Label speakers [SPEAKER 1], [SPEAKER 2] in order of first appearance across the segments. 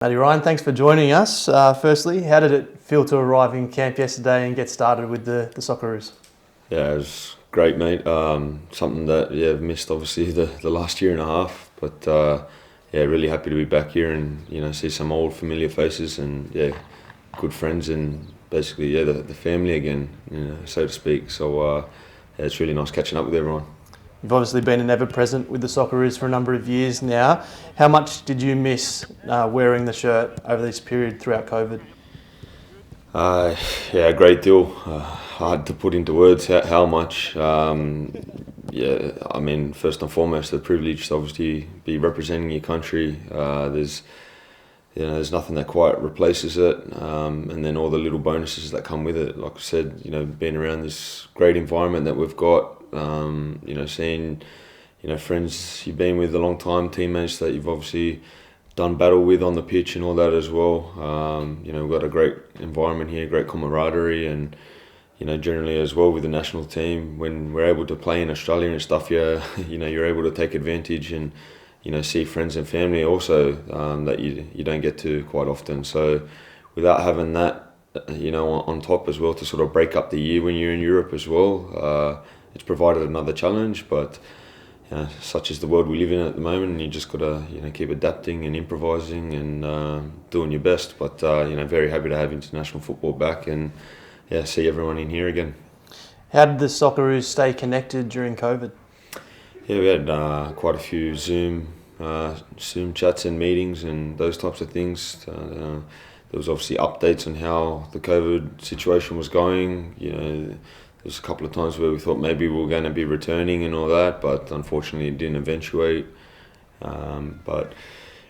[SPEAKER 1] Maty Ryan, thanks for joining us. Firstly, how did it feel to arrive in camp yesterday and get started with the Socceroos?
[SPEAKER 2] Yeah, it was great, mate. Something that I've missed obviously the last year and a half, but really happy to be back here and see some old familiar faces and good friends and basically the family again, so to speak. So it's really nice catching up with everyone.
[SPEAKER 1] You've obviously been an ever-present with the Socceroos for a number of years now. How much did you miss wearing the shirt over this period throughout COVID?
[SPEAKER 2] A great deal. Hard to put into words how much. I mean, first and foremost, the privilege to obviously be representing your country. There's nothing that quite replaces it, and then all the little bonuses that come with it. Like I said, being around this great environment that we've got, seeing, friends you've been with a long time, teammates that you've obviously done battle with on the pitch and all that as well. We've got a great environment here, great camaraderie, and generally as well with the national team, when we're able to play in Australia and stuff, you're able to take advantage and see friends and family also that you don't get to quite often. So without having that, on top as well to sort of break up the year when you're in Europe as well, it's provided another challenge. But such is the world we live in at the moment, and you just got to keep adapting and improvising and doing your best. But very happy to have international football back and see everyone in here again.
[SPEAKER 1] How did the Socceroos stay connected during COVID?
[SPEAKER 2] Yeah, we had quite a few Zoom chats and meetings and those types of things. There was obviously updates on how the COVID situation was going. There's a couple of times where we thought maybe we were going to be returning and all that, but unfortunately it didn't eventuate. But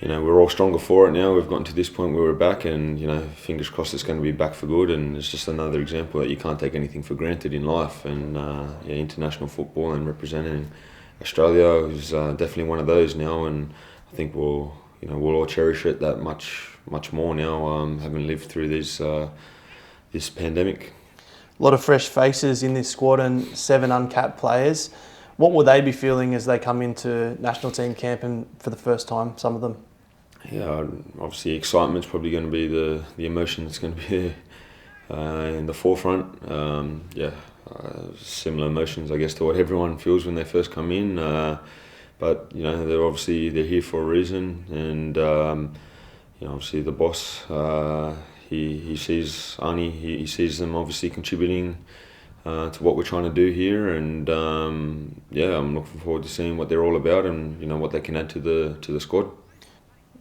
[SPEAKER 2] we're all stronger for it now. We've gotten to this point where we're back, and fingers crossed it's going to be back for good. And it's just another example that you can't take anything for granted in life. And international football and representing Australia is definitely one of those now. And I think we'll all cherish it that much more now, having lived through this pandemic.
[SPEAKER 1] A lot of fresh faces in this squad and 7 uncapped players. What will they be feeling as they come into national team camp and for the first time, some of them?
[SPEAKER 2] Yeah, obviously excitement's probably going to be the emotion that's going to be in the forefront. Similar emotions, I guess, to what everyone feels when they first come in. But they're here for a reason, and obviously the boss. He sees Arnie, he sees them obviously contributing to what we're trying to do here, and I'm looking forward to seeing what they're all about and what they can add to the squad.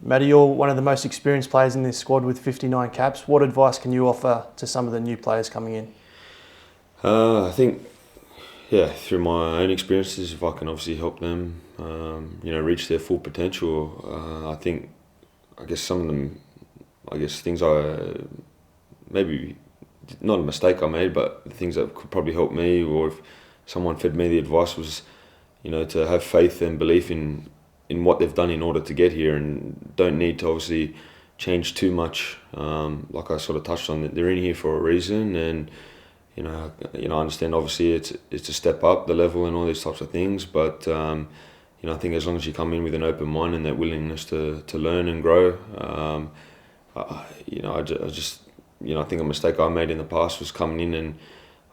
[SPEAKER 1] Maty, you're one of the most experienced players in this squad with 59 caps. What advice can you offer to some of the new players coming in?
[SPEAKER 2] I think, through my own experiences, if I can obviously help them, reach their full potential, I guess some of them, things maybe not a mistake I made, but things that could probably help me, or if someone fed me the advice, was to have faith and belief in what they've done in order to get here, and don't need to obviously change too much. Like I sort of touched on, that they're in here for a reason, and I understand obviously it's a step up the level and all these types of things, but I think as long as you come in with an open mind and that willingness to learn and grow, I think a mistake I made in the past was coming in and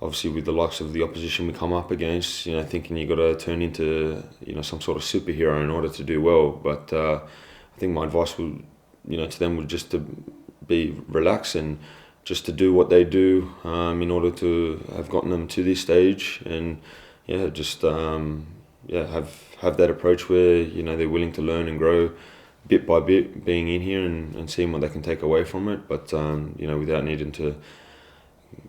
[SPEAKER 2] obviously with the likes of the opposition we come up against, thinking you got to turn into some sort of superhero in order to do well. But I think my advice would to them would just to be relaxed and just to do what they do in order to have gotten them to this stage, and have that approach where they're willing to learn and grow bit by bit, being in here and seeing what they can take away from it, but without needing to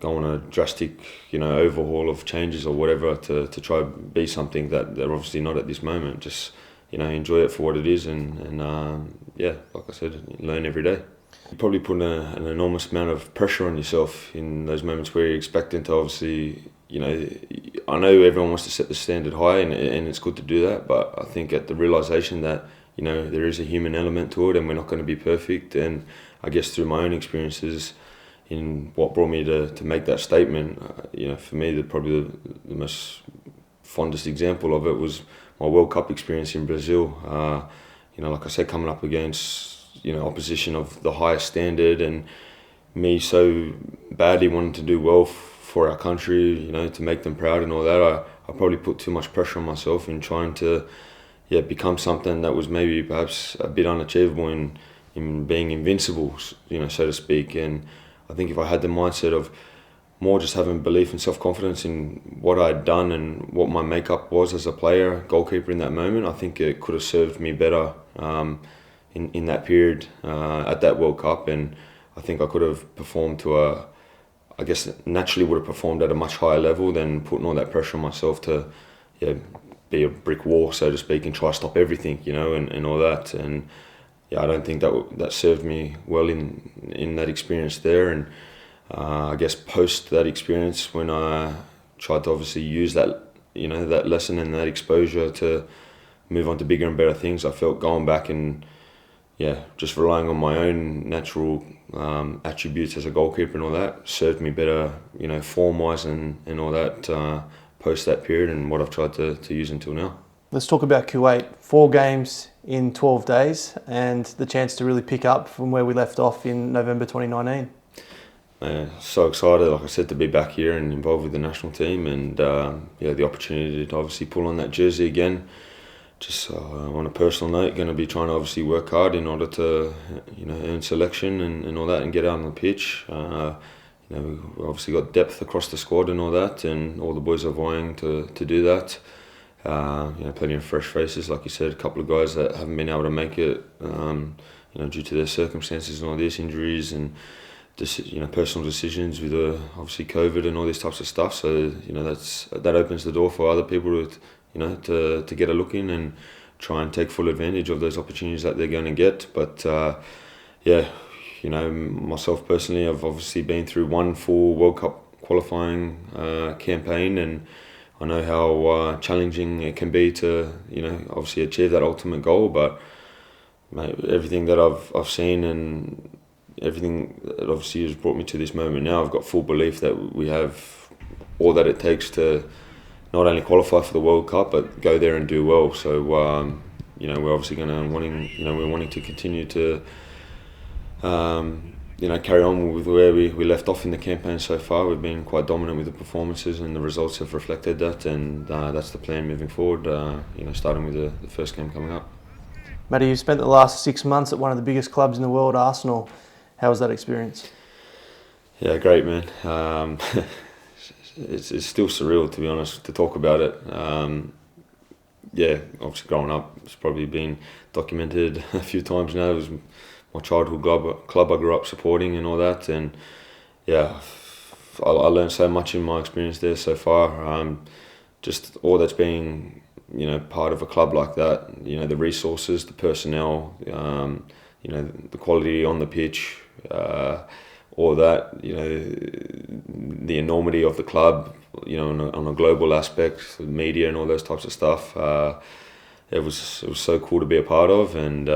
[SPEAKER 2] go on a drastic overhaul of changes or whatever to try be something that they're obviously not at this moment. Just enjoy it for what it is, and like I said, learn every day. You probably put an enormous amount of pressure on yourself in those moments where you're expecting to obviously, I know everyone wants to set the standard high, and it's good to do that, but I think at the realisation that there is a human element to it and we're not going to be perfect, and I guess through my own experiences in what brought me to make that statement, for me probably the most fondest example of it was my World Cup experience in Brazil. Like I said, coming up against opposition of the highest standard, and me so badly wanting to do well for our country, to make them proud and all that. I probably put too much pressure on myself in trying to become something that was maybe perhaps a bit unachievable in being invincible, so to speak. And I think if I had the mindset of more just having belief and self-confidence in what I'd done and what my makeup was as a player, goalkeeper in that moment, I think it could have served me better in that period at that World Cup. And I think I could have performed I guess naturally would have performed at a much higher level than putting all that pressure on myself to be a brick wall, so to speak, and try to stop everything, and all that. And I don't think that served me well in that experience there. And I guess post that experience, when I tried to obviously use that that lesson and that exposure to move on to bigger and better things, I felt going back and just relying on my own natural attributes as a goalkeeper and all that served me better, form-wise and all that post that period, and what I've tried to use until now.
[SPEAKER 1] Let's talk about Kuwait. 4 games in 12 days and the chance to really pick up from where we left off in November 2019.
[SPEAKER 2] So excited, like I said, to be back here and involved with the national team, and the opportunity to obviously pull on that jersey again. Just on a personal note, going to be trying to obviously work hard in order to earn selection and all that, and get out on the pitch. We've obviously got depth across the squad and all that, and all the boys are vying to do that. Plenty of fresh faces, like you said, a couple of guys that haven't been able to make it due to their circumstances and all these injuries and personal decisions with obviously COVID and all these types of stuff. So that opens the door for other people to get a look in and try and take full advantage of those opportunities that they're going to get. But myself personally, I've obviously been through one full World Cup qualifying campaign, and I know how challenging it can be to obviously achieve that ultimate goal. But everything that I've seen and everything that obviously has brought me to this moment now, I've got full belief that we have all that it takes to not only qualify for the World Cup but go there and do well. So we're obviously we're wanting to continue to carry on with where we left off in the campaign so far. We've been quite dominant with the performances, and the results have reflected that, and that's the plan moving forward, starting with the first game coming up.
[SPEAKER 1] Maty, you've spent the last 6 months at one of the biggest clubs in the world, Arsenal. How was that experience?
[SPEAKER 2] Yeah, great, man. It's still surreal, to be honest, to talk about it. Obviously growing up, it's probably been documented a few times now. It was my childhood club I grew up supporting and all that, and I learned so much in my experience there so far. Just all that's being part of a club like that, the resources, the personnel, the quality on the pitch, all that, the enormity of the club, on a global aspect, the media and all those types of stuff. It was so cool to be a part of, and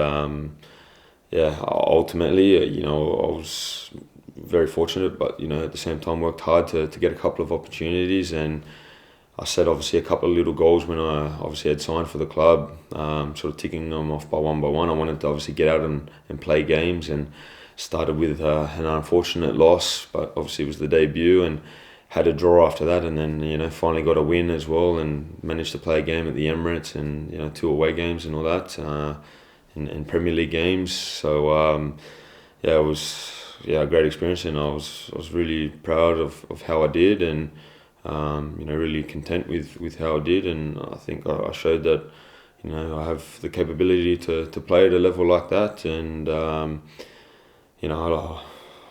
[SPEAKER 2] ultimately, I was very fortunate, but at the same time worked hard to get a couple of opportunities, and I set obviously a couple of little goals when I obviously had signed for the club, sort of ticking them off by one. I wanted to obviously get out and play games, and started with an unfortunate loss, but obviously it was the debut, and had a draw after that, and then finally got a win as well, and managed to play a game at the Emirates, and 2 away games and all that, in Premier League games. So it was a great experience, and I was really proud of how I did, and really content with how I did, and I think I showed that I have the capability to play at a level like that, and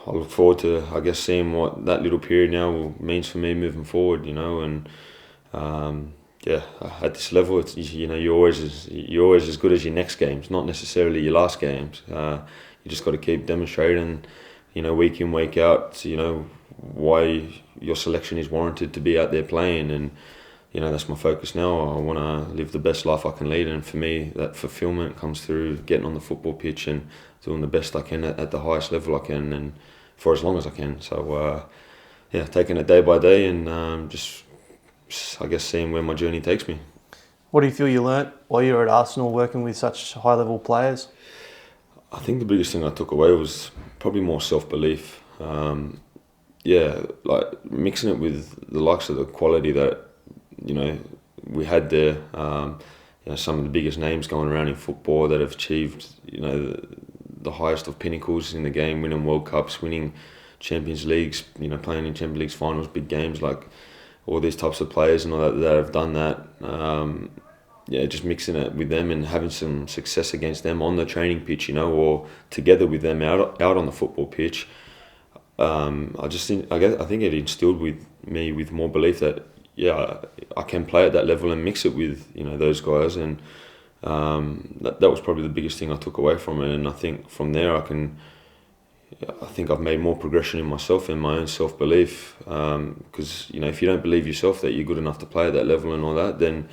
[SPEAKER 2] I look forward to, I guess, seeing what that little period now means for me moving forward, and at this level, it's you're always as good as your next games, not necessarily your last games. You just got to keep demonstrating, week in, week out, why your selection is warranted to be out there playing, and that's my focus now. I want to live the best life I can lead, and for me, that fulfillment comes through getting on the football pitch and doing the best I can at the highest level I can, and for as long as I can. So taking it day by day, and just I guess seeing where my journey takes me.
[SPEAKER 1] What do you feel you learnt while you were at Arsenal working with such high level players?
[SPEAKER 2] I think the biggest thing I took away was probably more self-belief. Yeah, like mixing it with the likes of the quality that, we had there. Some of the biggest names going around in football that have achieved, the highest of pinnacles in the game, winning World Cups, winning Champions Leagues, playing in Champions Leagues finals, big games, like all these types of players and all that have done that. Just mixing it with them and having some success against them on the training pitch, or together with them out on the football pitch. I think it instilled with me with more belief that I can play at that level and mix it with those guys, and that was probably the biggest thing I took away from it. And I think from there I think I've made more progression in myself and my own self-belief, because if you don't believe yourself that you're good enough to play at that level and all that, then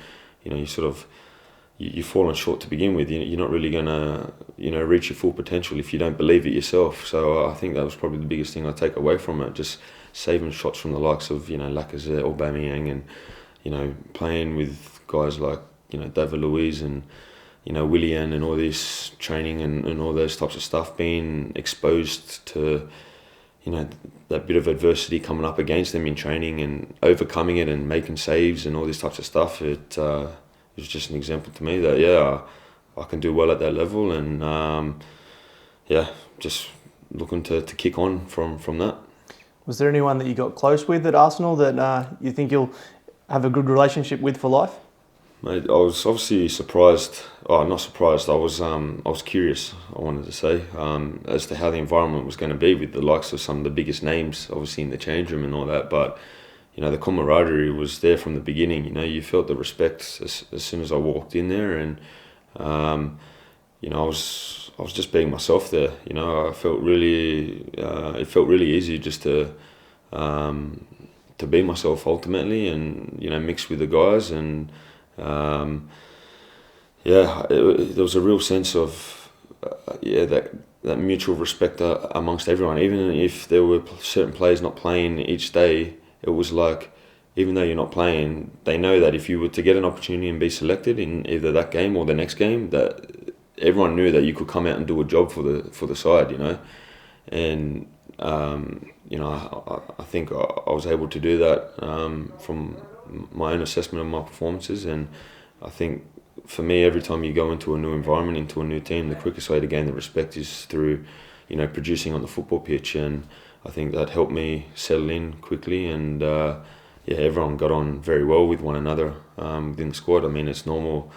[SPEAKER 2] you've fallen short to begin with. You're not really gonna reach your full potential if you don't believe it yourself. So I think that was probably the biggest thing I take away from it, just saving shots from the likes of Lacazette, Aubameyang, and playing with guys like David Luiz and Willian, and all this training and all those types of stuff, being exposed to that bit of adversity coming up against them in training and overcoming it and making saves and all these types of stuff. It was just an example to me that I can do well at that level, and just looking to kick on from that.
[SPEAKER 1] Was there anyone that you got close with at Arsenal that you think you'll have a good relationship with for life?
[SPEAKER 2] Mate, I was obviously surprised. Oh, not surprised. I was curious. I wanted to say as to how the environment was going to be with the likes of some of the biggest names, obviously in the change room and all that. But the camaraderie was there from the beginning. You felt the respect as soon as I walked in there, and I was just being myself there. I felt really. It felt really easy just to be myself ultimately, and mix with the guys, and there was a real sense of that mutual respect amongst everyone. Even if there were certain players not playing each day, it was like, even though you're not playing, they know that if you were to get an opportunity and be selected in either that game or the next game, that everyone knew that you could come out and do a job for the side, and I think I was able to do that from my own assessment of my performances. And I think for me, every time you go into a new environment, into a new team, the quickest way to gain the respect is through producing on the football pitch, and I think that helped me settle in quickly, and everyone got on very well with one another within the squad. I mean, it's normal.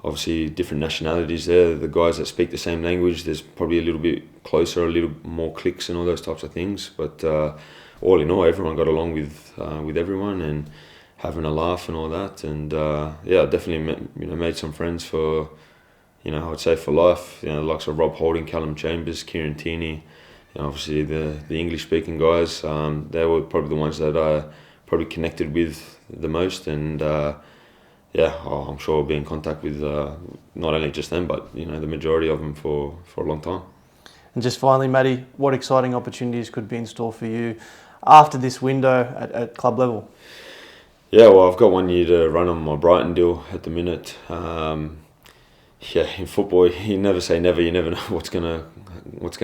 [SPEAKER 2] Obviously, different nationalities there. The guys that speak the same language, there's probably a little bit closer, a little more cliques and all those types of things. But all in all, everyone got along with everyone and having a laugh and all that. And I definitely made some friends for, I would say for life. The likes of Rob Holding, Callum Chambers, Kieran Tierney. Obviously the English-speaking guys. They were probably the ones that I probably connected with the most, and I'm sure I'll be in contact with not only just them, but the majority of them for a long time.
[SPEAKER 1] And just finally, Maty, what exciting opportunities could be in store for you after this window at club level?
[SPEAKER 2] Yeah, well, I've got 1 year to run on my Brighton deal at the minute. In football, you never say never. You never know what's gonna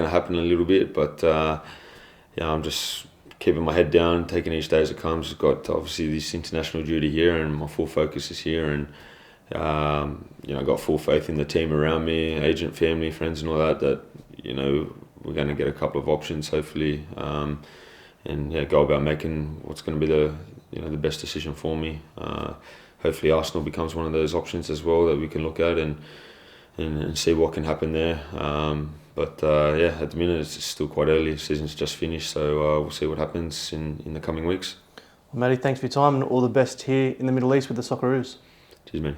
[SPEAKER 2] happen a little bit, but I'm just keeping my head down, taking each day as it comes. I've got obviously this international duty here, and my full focus is here, and I've got full faith in the team around me, agent, family, friends, and all that. That we're going to get a couple of options, hopefully, and go about making what's going to be the best decision for me. Hopefully, Arsenal becomes one of those options as well that we can look at and see what can happen there. But at the minute it's still quite early. The season's just finished, so we'll see what happens in the coming weeks.
[SPEAKER 1] Well, Maty, thanks for your time and all the best here in the Middle East with the Socceroos.
[SPEAKER 2] Cheers, man.